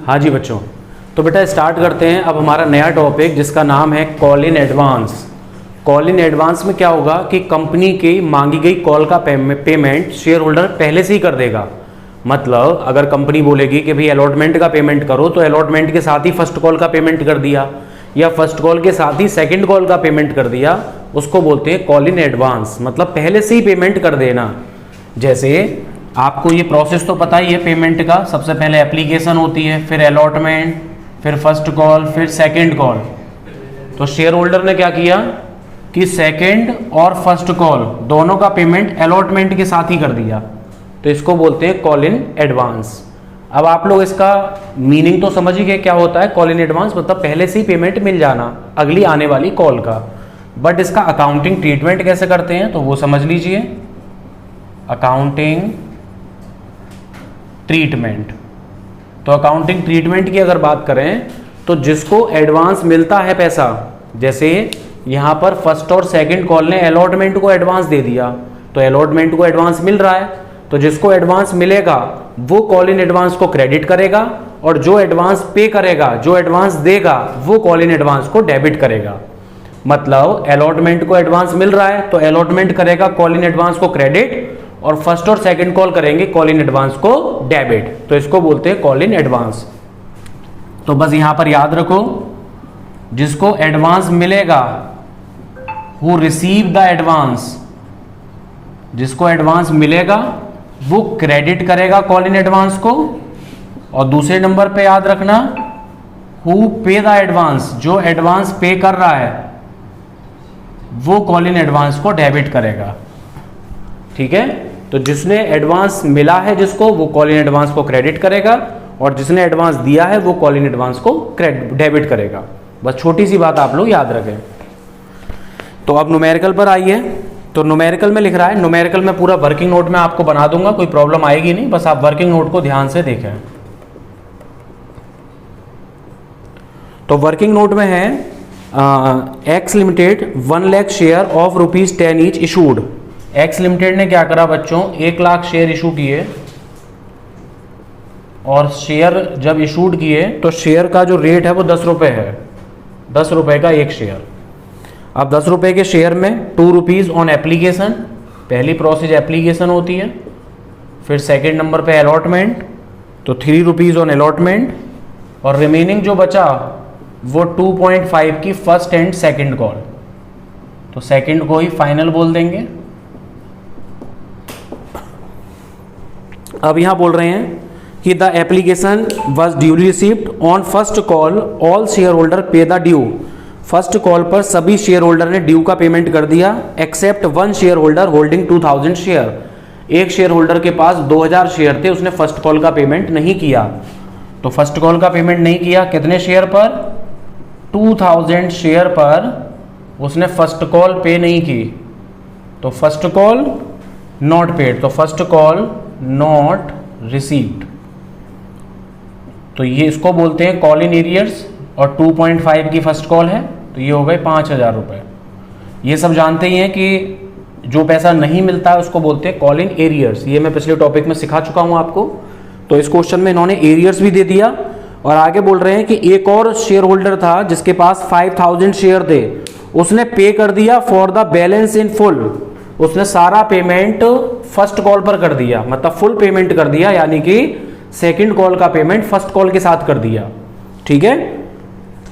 हाँ जी बच्चों, तो बेटा स्टार्ट करते हैं अब हमारा नया टॉपिक जिसका नाम है call in advance. Call in advance में क्या होगा कि कंपनी की मांगी गई कॉल का पेमेंट शेयर होल्डर पहले से ही कर देगा। मतलब अगर कंपनी बोलेगी कि भाई अलॉटमेंट का पेमेंट करो, तो अलॉटमेंट के साथ ही फर्स्ट कॉल का पेमेंट कर दिया, या फर्स्ट कॉल के साथ ही सेकंड कॉल का पेमेंट कर दिया, उसको बोलते हैं कॉल इन एडवांस। मतलब पहले से ही पेमेंट कर देना। जैसे आपको ये प्रोसेस तो पता ही है पेमेंट का, सबसे पहले एप्लीकेशन होती है, फिर अलॉटमेंट, फिर फर्स्ट कॉल, फिर सेकंड कॉल। तो शेयर होल्डर ने क्या किया कि सेकंड और फर्स्ट कॉल दोनों का पेमेंट अलॉटमेंट के साथ ही कर दिया, तो इसको बोलते हैं कॉल इन एडवांस। अब आप लोग इसका मीनिंग तो समझ ही गए क्या होता है कॉल इन एडवांस, मतलब पहले से ही पेमेंट मिल जाना अगली आने वाली कॉल का। बट इसका अकाउंटिंग ट्रीटमेंट कैसे करते हैं तो वो समझ लीजिए। अकाउंटिंग ट्रीटमेंट, तो अकाउंटिंग ट्रीटमेंट की अगर बात करें तो जिसको एडवांस मिलता है पैसा, जैसे यहाँ पर फर्स्ट और सेकंड कॉल ने अलॉटमेंट को एडवांस दे दिया, तो अलॉटमेंट को एडवांस मिल रहा है, तो जिसको एडवांस मिलेगा वो कॉल इन एडवांस को क्रेडिट करेगा, और जो एडवांस पे करेगा, जो एडवांस देगा, वो कॉल इन एडवांस को डेबिट करेगा। मतलब अलॉटमेंट को एडवांस मिल रहा है तो अलॉटमेंट करेगा कॉल इन एडवांस को क्रेडिट, और फर्स्ट और सेकंड कॉल करेंगे कॉल इन एडवांस को डेबिट, तो इसको बोलते हैं कॉल इन एडवांस। तो बस यहां पर याद रखो, जिसको एडवांस मिलेगा, हु रिसीव द एडवांस, जिसको एडवांस मिलेगा वो क्रेडिट करेगा कॉल इन एडवांस को, और दूसरे नंबर पे याद रखना हु पे द एडवांस, जो एडवांस पे कर रहा है वो कॉल इन एडवांस को डेबिट करेगा। ठीक है, तो जिसने एडवांस मिला है जिसको, वो कॉल इन एडवांस को क्रेडिट करेगा, और जिसने एडवांस दिया है वो कॉल इन एडवांस को डेबिट करेगा। बस छोटी सी बात आप लोग याद रखें। तो अब न्यूमेरिकल पर आइए। तो न्यूमेरिकल में लिख रहा है, न्यूमेरिकल में पूरा वर्किंग नोट में आपको बना दूंगा, कोई प्रॉब्लम आएगी नहीं, बस आप वर्किंग नोट को ध्यान से देखें। तो वर्किंग नोट में है x limited 1 lakh share of ₹10 each issued. X limited ने क्या करा बच्चों, 1 लाख शेयर इशू किए, और शेयर जब इशूड किए तो शेयर का जो रेट है वो 10 रुपये है, 10 रुपये का एक शेयर। अब 10 रुपये के शेयर में ₹2 ऑन एप्लीकेशन, पहली प्रोसेस एप्लीकेशन होती है, फिर सेकंड नंबर पे अलॉटमेंट, तो ₹3 ऑन अलॉटमेंट, और रिमेनिंग जो बचा वो 2.5 की फर्स्ट एंड सेकंड कॉल, तो सेकंड को ही फाइनल बोल देंगे। अब यहां बोल रहे हैं कि the application was duly received on first call, all share holder pay the due. First call पर सभी शेयर होल्डर ने ड्यू का पेमेंट कर दिया, except 1 share holder holding 2000 share. एक शेयर होल्डर के पास 2000 शेयर थे, उसने फर्स्ट कॉल का पेमेंट नहीं किया। तो फर्स्ट कॉल का पेमेंट नहीं किया कितने शेयर पर, 2000 शेयर पर उसने फर्स्ट कॉल पे नहीं की, तो फर्स्ट कॉल नॉट पेड, तो फर्स्ट कॉल नॉट रिसीव्ड। तो ये इसको बोलते हैं कॉल इन एरियर्स, और 2.5 की फर्स्ट कॉल है, तो ये हो गए 5000 रुपये। ये सब जानते ही हैं कि जो पैसा नहीं मिलता है उसको बोलते हैं कॉल इन एरियर्स, ये मैं पिछले टॉपिक में सिखा चुका हूं आपको। तो इस क्वेश्चन में इन्होंने एरियर्स भी दे दिया, और आगे बोल रहे हैं कि एक और शेयर होल्डर था जिसके पास 5000 शेयर थे, उसने पे कर दिया for the balance in full, उसने सारा पेमेंट फर्स्ट कॉल पर कर दिया, मतलब फुल पेमेंट कर दिया, यानी कि सेकंड कॉल का पेमेंट फर्स्ट कॉल के साथ कर दिया। ठीक है,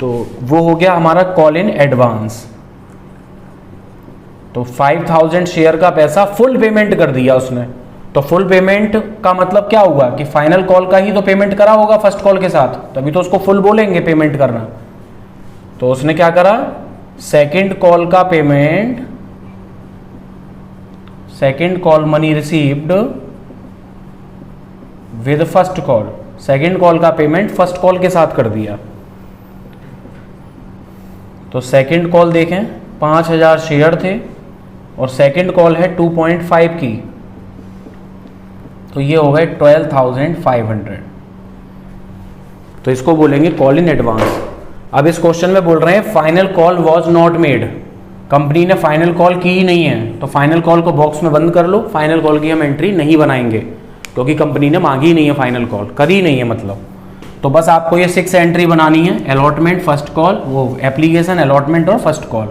तो वो हो गया हमारा कॉल इन एडवांस। तो 5000 शेयर का पैसा फुल पेमेंट कर दिया उसने, तो फुल पेमेंट का मतलब क्या हुआ कि फाइनल कॉल का ही तो पेमेंट करा होगा फर्स्ट कॉल के साथ, तभी तो उसको फुल बोलेंगे पेमेंट करना। तो उसने क्या करा, सेकंड कॉल का payment, second call money received with first call, second call का पेमेंट फर्स्ट कॉल के साथ कर दिया। तो सेकंड कॉल देखें 5000 शेयर थे, और सेकंड कॉल है 2.5 की, तो ये हो गए 12,500, तो इसको बोलेंगे कॉल इन एडवांस। अब इस क्वेश्चन में बोल रहे हैं final call was not made, company ने फाइनल कॉल की ही नहीं है, तो फाइनल कॉल को बॉक्स में बंद कर लो, फाइनल कॉल की हम एंट्री नहीं बनाएंगे क्योंकि कंपनी ने मांगी ही नहीं है, फाइनल कॉल करी नहीं है मतलब। तो बस आपको ये 6 एंट्री बनानी है, अलॉटमेंट, फर्स्ट कॉल, वो एप्लीकेशन, अलॉटमेंट और फर्स्ट कॉल।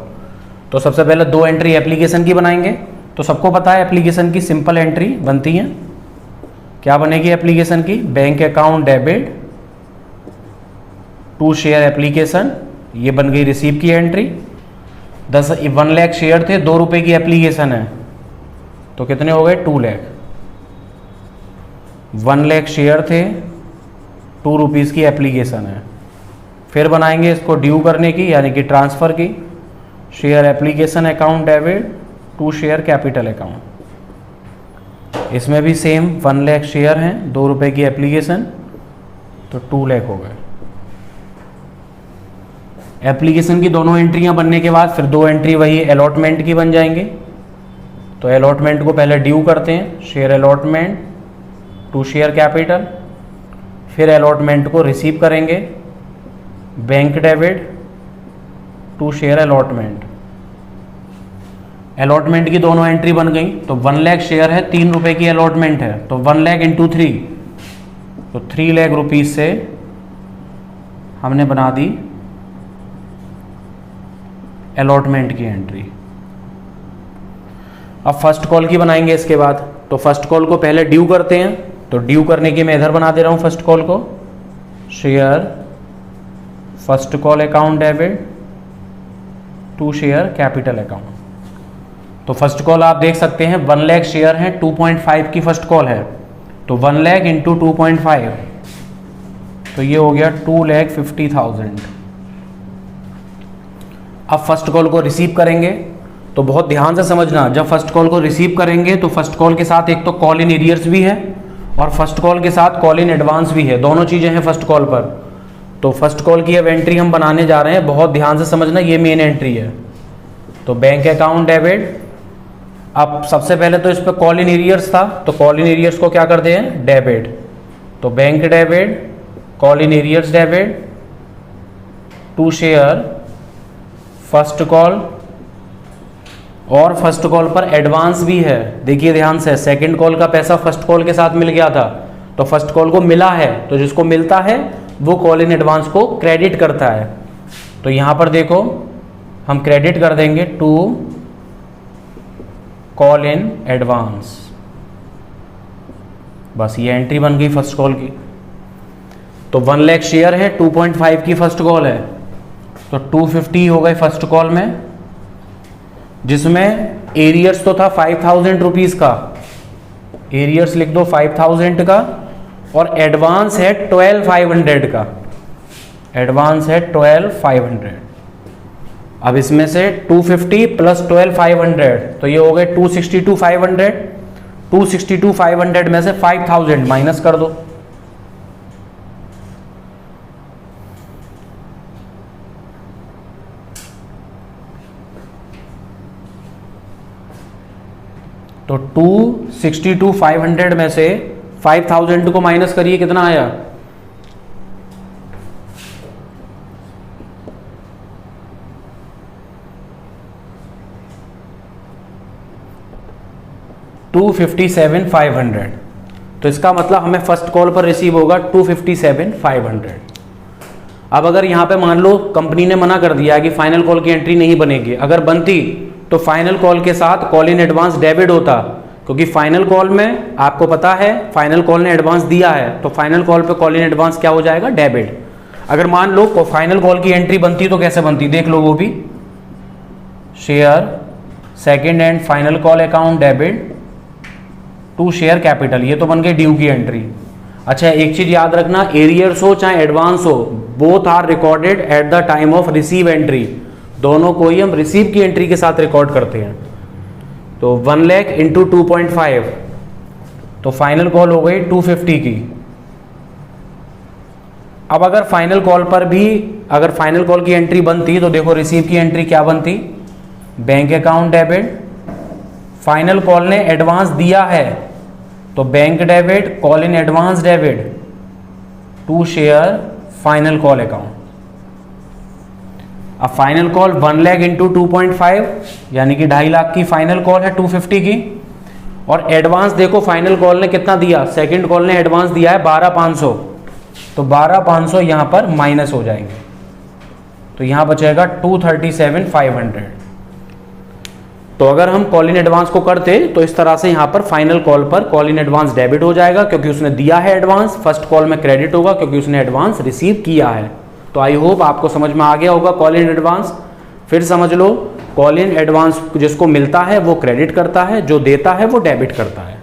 तो सबसे पहले 2 एंट्री एप्लीकेशन की बनाएंगे। तो सबको पता है एप्लीकेशन की सिंपल एंट्री बनती है, क्या बनेगी एप्लीकेशन की, bank account debit to share application, ये बन गई रिसीव की एंट्री। 1 लाख शेयर थे, 2 रुपए की एप्लीकेशन है, तो कितने हो गए 2 लाख। 1 लाख शेयर थे, 2 रुपीज़ की एप्लीकेशन है। फिर बनाएंगे इसको ड्यू करने की, यानी कि ट्रांसफ़र की, share application account debit to share capital account. इसमें भी सेम 1 लाख शेयर हैं, 2 रुपए की एप्लीकेशन, तो 2 लाख हो गए। एप्लीकेशन की दोनों एंट्रियां बनने के बाद फिर 2 एंट्री वही अलॉटमेंट की बन जाएंगे। तो अलॉटमेंट को पहले ड्यू करते हैं, share allotment to share capital. फिर अलॉटमेंट को रिसीव करेंगे, bank debit to share allotment. Allotment की दोनों एंट्री बन गई। तो 1 लाख शेयर है, 3 रुपए की अलॉटमेंट है, तो 1 लाख इंटू 3, तो 3 लाख रुपीज से हमने बना दी अलॉटमेंट की एंट्री। अब फर्स्ट कॉल की बनाएंगे इसके बाद। तो फर्स्ट कॉल को पहले ड्यू करते हैं, तो ड्यू करने की मैं इधर बना दे रहा हूं फर्स्ट कॉल को, share first call account debit to share capital account. तो फर्स्ट कॉल आप देख सकते हैं 1 लाख शेयर है, 2.5 की फर्स्ट कॉल है, तो 1 लाख इंटू 2.5, तो ये हो गया 2,50,000। अब फर्स्ट कॉल को रिसीव करेंगे। तो बहुत ध्यान से समझना, जब फर्स्ट कॉल को रिसीव करेंगे तो फर्स्ट कॉल के साथ एक तो कॉल इन एरियर्स भी है और फर्स्ट कॉल के साथ कॉल इन एडवांस भी है, दोनों चीज़ें हैं फर्स्ट कॉल पर। तो फर्स्ट कॉल की अब एंट्री हम बनाने जा रहे हैं, बहुत ध्यान से समझना, ये मेन एंट्री है। तो बैंक अकाउंट डेबिट, अब सबसे पहले तो इस पर कॉल इन एरियर्स था, तो कॉल इन एरियर्स को क्या करते हैं, डेबिट। तो bank debit, call in arrears debit to share first call, और फर्स्ट कॉल पर एडवांस भी है। देखिए ध्यान से, सेकंड कॉल का पैसा फर्स्ट कॉल के साथ मिल गया था, तो फर्स्ट कॉल को मिला है, तो जिसको मिलता है वो कॉल इन एडवांस को क्रेडिट करता है। तो यहां पर देखो हम क्रेडिट कर देंगे टू कॉल इन एडवांस, बस ये एंट्री बन गई फर्स्ट कॉल की। तो 1 लाख शेयर है, 2.5 की फर्स्ट कॉल है, तो 250 हो गए फर्स्ट कॉल में, जिसमें एरियर्स तो था 5,000 रुपीज़ का, एरियर्स लिख दो 5,000 का, और एडवांस है 12,500 का, एडवांस है 12,500। अब इसमें से 250 प्लस 12,500, तो ये हो गए 262,500। 262,500 में से 5,000 माइनस कर दो, तो 262,500 में से 5,000 को माइनस करिए, कितना आया, 257,500। तो इसका मतलब हमें फर्स्ट कॉल पर रिसीव होगा 257,500। अब अगर यहां पे मान लो कंपनी ने मना कर दिया कि फाइनल कॉल की एंट्री नहीं बनेगी, अगर बनती तो फाइनल कॉल के साथ कॉल इन एडवांस डेबिट होता, क्योंकि फाइनल कॉल में आपको पता है फाइनल कॉल ने एडवांस दिया है, तो फाइनल कॉल पे कॉल इन एडवांस क्या हो जाएगा, डेबिट। अगर मान लो फाइनल कॉल की एंट्री बनती तो कैसे बनती, देख लो वो भी, share second and final call account debit to share capital, ये तो बन गई ड्यू की एंट्री। अच्छा एक चीज याद रखना, एरियर्स हो चाहे एडवांस हो, both are recorded at the time of receive entry, दोनों को ही हम रिसीव की एंट्री के साथ रिकॉर्ड करते हैं। तो 1 लाख इंटू 2.5, तो फाइनल कॉल हो गई 250 की। अब अगर फाइनल कॉल पर भी अगर फाइनल कॉल की एंट्री बनती तो देखो रिसीव की एंट्री क्या बनती, bank account debit, final call ने एडवांस दिया है तो bank debit call in advance debit to share final call account. अब फाइनल कॉल 1 लाख इंटू 2.5 यानी कि 2.5 लाख की फाइनल कॉल है 250 की, और एडवांस देखो फाइनल कॉल ने कितना दिया, सेकंड कॉल ने एडवांस दिया है 12,500, तो 12,500 यहाँ पर माइनस हो जाएंगे, तो यहाँ बचेगा 237,500। तो अगर हम कॉल इन एडवांस को करते तो इस तरह से यहाँ पर फाइनल कॉल पर कॉल इन एडवांस डेबिट हो जाएगा क्योंकि उसने दिया है एडवांस, फर्स्ट कॉल में क्रेडिट होगा क्योंकि उसने एडवांस रिसीव किया है। तो आई होप आपको समझ में आ गया होगा कॉल इन एडवांस। फिर समझ लो, कॉल इन एडवांस जिसको मिलता है वो क्रेडिट करता है, जो देता है वो डेबिट करता है।